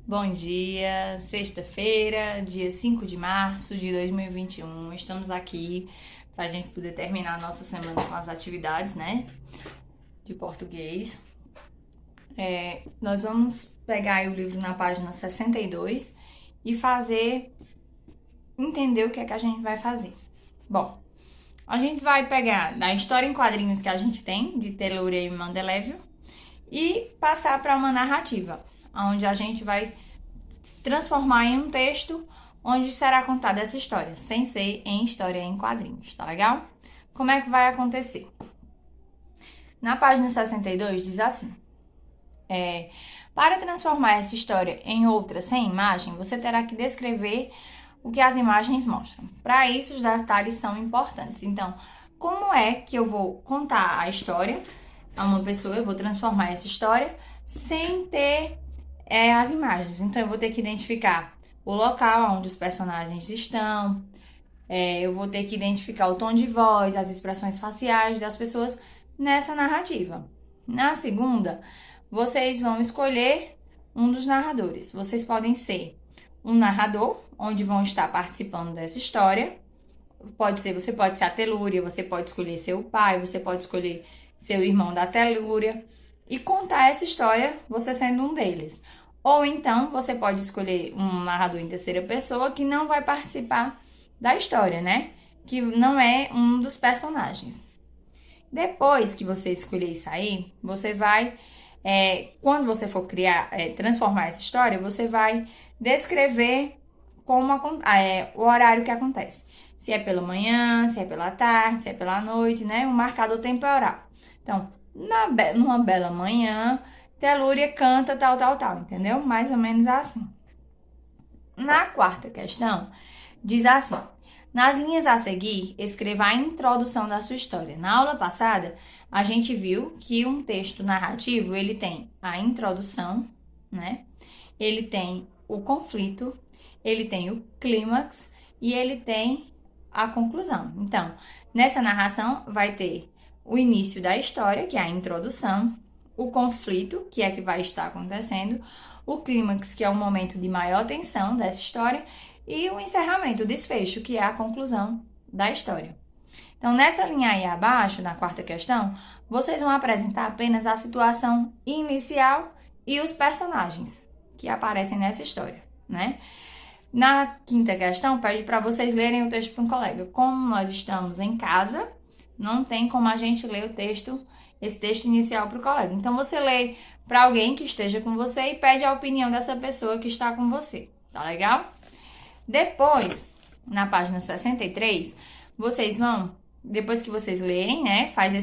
Bom dia, sexta-feira, dia 5 de março de 2021. Estamos aqui para a gente poder terminar a nossa semana com as atividades, né, de português. Nós vamos pegar aí o livro na página 62 e entender o que é que a gente vai fazer. Bom, a gente vai pegar a história em quadrinhos que a gente tem, de Telúria e Mendeleev, e passar para uma narrativa, onde a gente vai transformar em um texto onde será contada essa história, sem ser em história em quadrinhos, tá legal? Como é que vai acontecer? Na página 62 diz assim: para transformar essa história em outra sem imagem, você terá que descrever o que as imagens mostram. Para isso, os detalhes são importantes. Então, como é que eu vou contar a história a uma pessoa? Eu vou transformar essa história sem ter as imagens. Então, eu vou ter que identificar o local onde os personagens estão, eu vou ter que identificar o tom de voz, as expressões faciais das pessoas nessa narrativa. Na segunda, vocês vão escolher um dos narradores. Vocês podem ser um narrador, onde vão estar participando dessa história. Você pode ser a Telúria, você pode escolher seu pai, você pode escolher seu irmão da Telúria e contar essa história, você sendo um deles. Ou então, você pode escolher um narrador em terceira pessoa que não vai participar da história, né? Que não é um dos personagens. Depois que você escolher isso aí, você vai... quando você for transformar essa história, você vai descrever o horário que acontece. Se é pela manhã, se é pela tarde, se é pela noite, né? Um marcador temporal. Então, numa bela manhã, Telúria canta tal, entendeu? Mais ou menos assim. Na quarta questão, diz assim: nas linhas a seguir, escreva a introdução da sua história. Na aula passada, a gente viu que um texto narrativo, ele tem a introdução, né? Ele tem o conflito, ele tem o clímax e ele tem a conclusão. Então, nessa narração vai ter o início da história, que é a introdução, o conflito, que é que vai estar acontecendo, o clímax, que é o momento de maior tensão dessa história, e o encerramento, o desfecho, que é a conclusão da história. Então, nessa linha aí abaixo, na quarta questão, vocês vão apresentar apenas a situação inicial e os personagens que aparecem nessa história, né? Na quinta questão, pede para vocês lerem o texto para um colega. Como nós estamos em casa, não tem como a gente ler esse texto inicial para o colega. Então, você lê para alguém que esteja com você e pede a opinião dessa pessoa que está com você. Tá legal? Depois, na página 63, vocês vão, depois que vocês lerem, né, faz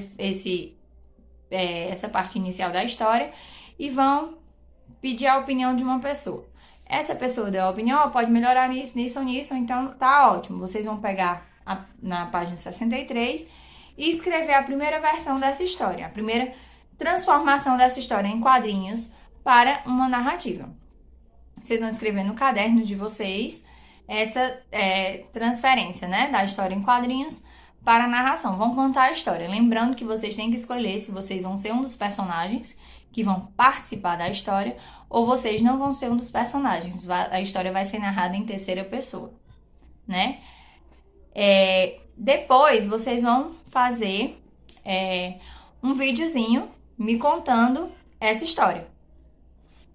essa parte inicial da história e vão pedir a opinião de uma pessoa. Essa pessoa deu a opinião, pode melhorar nisso ou nisso, então tá ótimo. Vocês vão pegar na página 63 e escrever a primeira versão dessa história, a primeira transformação dessa história em quadrinhos para uma narrativa. Vocês vão escrever no caderno de vocês essa transferência, né, da história em quadrinhos para a narração. Vão contar a história. Lembrando que vocês têm que escolher se vocês vão ser um dos personagens que vão participar da história ou vocês não vão ser um dos personagens. A história vai ser narrada em terceira pessoa, né? Depois, vocês vão fazer um videozinho me contando essa história,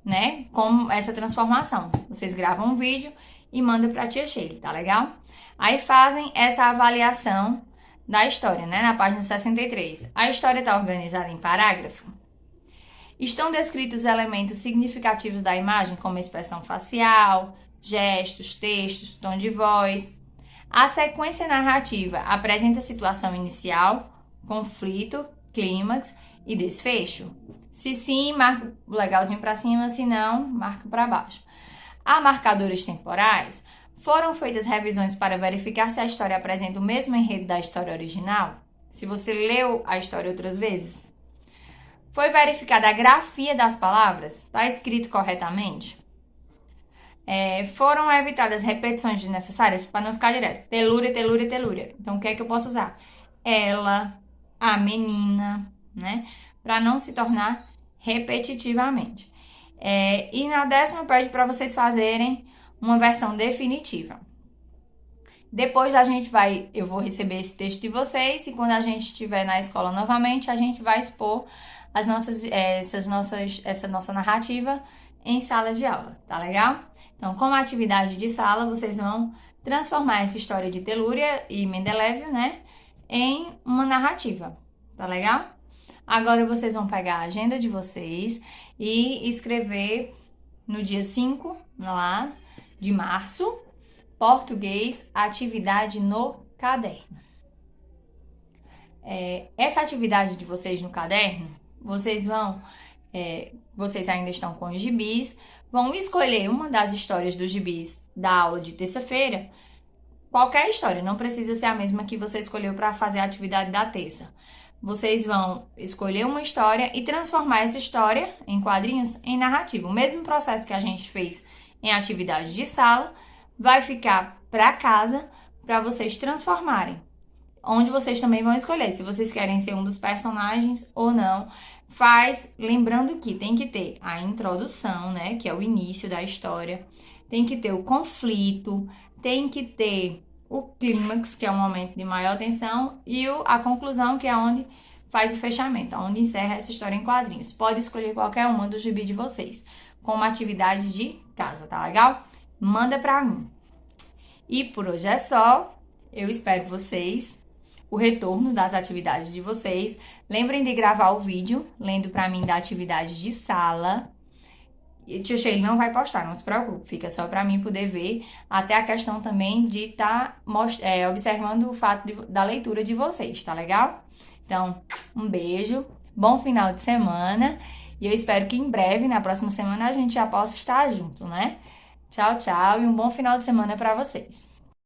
né? Como essa transformação. Vocês gravam um vídeo e mandam pra tia Sheila, tá legal? Aí fazem essa avaliação da história, né? Na página 63. A história tá organizada em parágrafo. Estão descritos elementos significativos da imagem, como expressão facial, gestos, textos, tom de voz. A sequência narrativa apresenta a situação inicial, conflito, clímax e desfecho. Se sim, marca o legalzinho para cima, se não, marca para baixo. Há marcadores temporais. Foram feitas revisões para verificar se a história apresenta o mesmo enredo da história original? Se você leu a história outras vezes? Foi verificada a grafia das palavras? Está escrito corretamente? Foram evitadas repetições desnecessárias para não ficar direto. Telúria, telúria, telúria. Então, o que é que eu posso usar? Ela, a menina, né? Para não se tornar repetitivamente. E na 10ª pede para vocês fazerem uma versão definitiva. Depois eu vou receber esse texto de vocês e quando a gente estiver na escola novamente, a gente vai expor essa nossa narrativa em sala de aula, tá legal? Então, como atividade de sala, vocês vão transformar essa história de Telúria e Mendeleev, né, em uma narrativa, tá legal? Agora vocês vão pegar a agenda de vocês e escrever no dia 5, lá, de março, português, atividade no caderno. Essa atividade de vocês no caderno, vocês ainda estão com os gibis, vão escolher uma das histórias dos gibis da aula de terça-feira, qualquer história, não precisa ser a mesma que você escolheu para fazer a atividade da terça. Vocês vão escolher uma história e transformar essa história em quadrinhos em narrativa. O mesmo processo que a gente fez em atividade de sala, vai ficar para casa para vocês transformarem. Onde vocês também vão escolher se vocês querem ser um dos personagens ou não. Lembrando que tem que ter a introdução, né, que é o início da história. Tem que ter o conflito, tem que ter o clímax, que é um momento de maior tensão, e a conclusão, que é onde faz o fechamento, onde encerra essa história em quadrinhos. Pode escolher qualquer uma do gibi de vocês, como atividade de casa, tá legal? Manda pra mim. E por hoje é só. Eu espero o retorno das atividades de vocês. Lembrem de gravar o vídeo, lendo pra mim da atividade de sala. E Tio Sheila não vai postar, não se preocupe. Fica só pra mim poder ver. Até a questão também de estar observando o fato da leitura de vocês, tá legal? Então, um beijo, bom final de semana. E eu espero que em breve, na próxima semana, a gente já possa estar junto, né? Tchau, tchau e um bom final de semana para vocês.